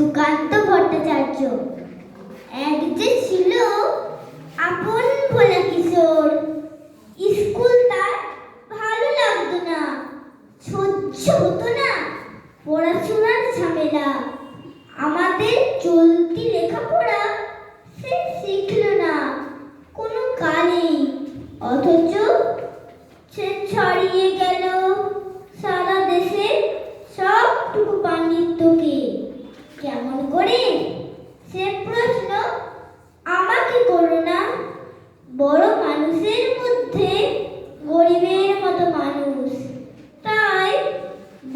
সুকান্ত ভট্টাচার্য। এক যে ছিল আপন ভোলা কিশোর, স্কুল তার ভালো লাগতো না, সহ্য হতো না পড়াশোনার ঝামেলা। আমাদের চলতি লেখাপড়া সে শিখল না কোনো কালেই, অথচ সে ছড়িয়ে গেল সারা দেশে সবটুকু পাণ্ডিত্যকে। কেমন করে সে প্রশ্ন আমাকে করো না। বড় মানুষের মধ্যে গরিবের মতো মানুষ, তাই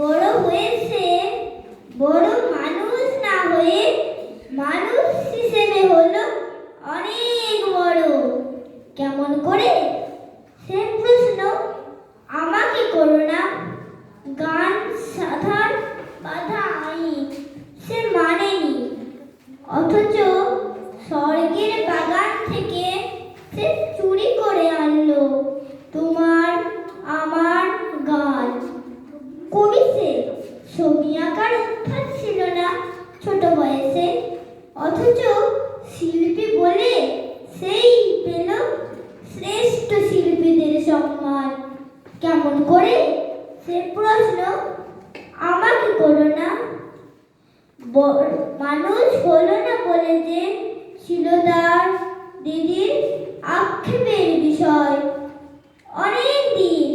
বড় হয়েছে বড় মানুষ না হয়ে মানুষ হিসেবে হলো অনেক বড়। কেমন করে সে প্রশ্ন আমাকে করো না। গান সাধার বাধা আইন সে মানেনি, অথচ স্বর্গের বাগান থেকে সে চুরি করে আনলো তোমার আমার গান। কবি সে, ছবি আঁকার অভ্যাস ছিল না ছোট বয়সে, অথচ শিল্পী বলে সেই পেল শ্রেষ্ঠ শিল্পীদের সম্মান। কেমন করে সে প্রশ্ন আমাকে করো না। মানুষ হলো না বলে যে ছিল তার দিদির আক্ষেপের বিষয়। অনেক দিন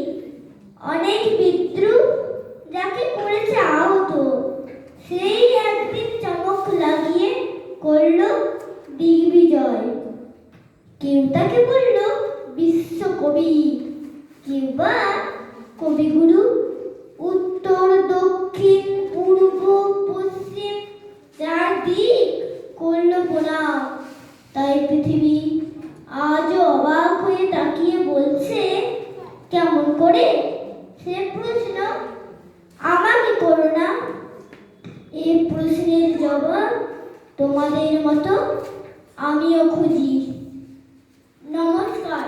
অনেক বিদ্রুপ যাকে করেছে আহত, সেই একদিন চমক লাগিয়ে করল দিগ্বিজয়। কেউ তাকে বলল বিশ্বকবি, কেউ বা কবিগুরু। উত্তর দক্ষিণ পূর্ব পশ্চিম চারদিক করল প্রণাম। তাই পৃথিবী আজও অবাক হয়ে তাকিয়ে বলছে কেমন করে সে প্রশ্ন আমাকে করো না। এই প্রশ্নের জবাব তোমাদের মতো আমিও খুঁজি। নমস্কার।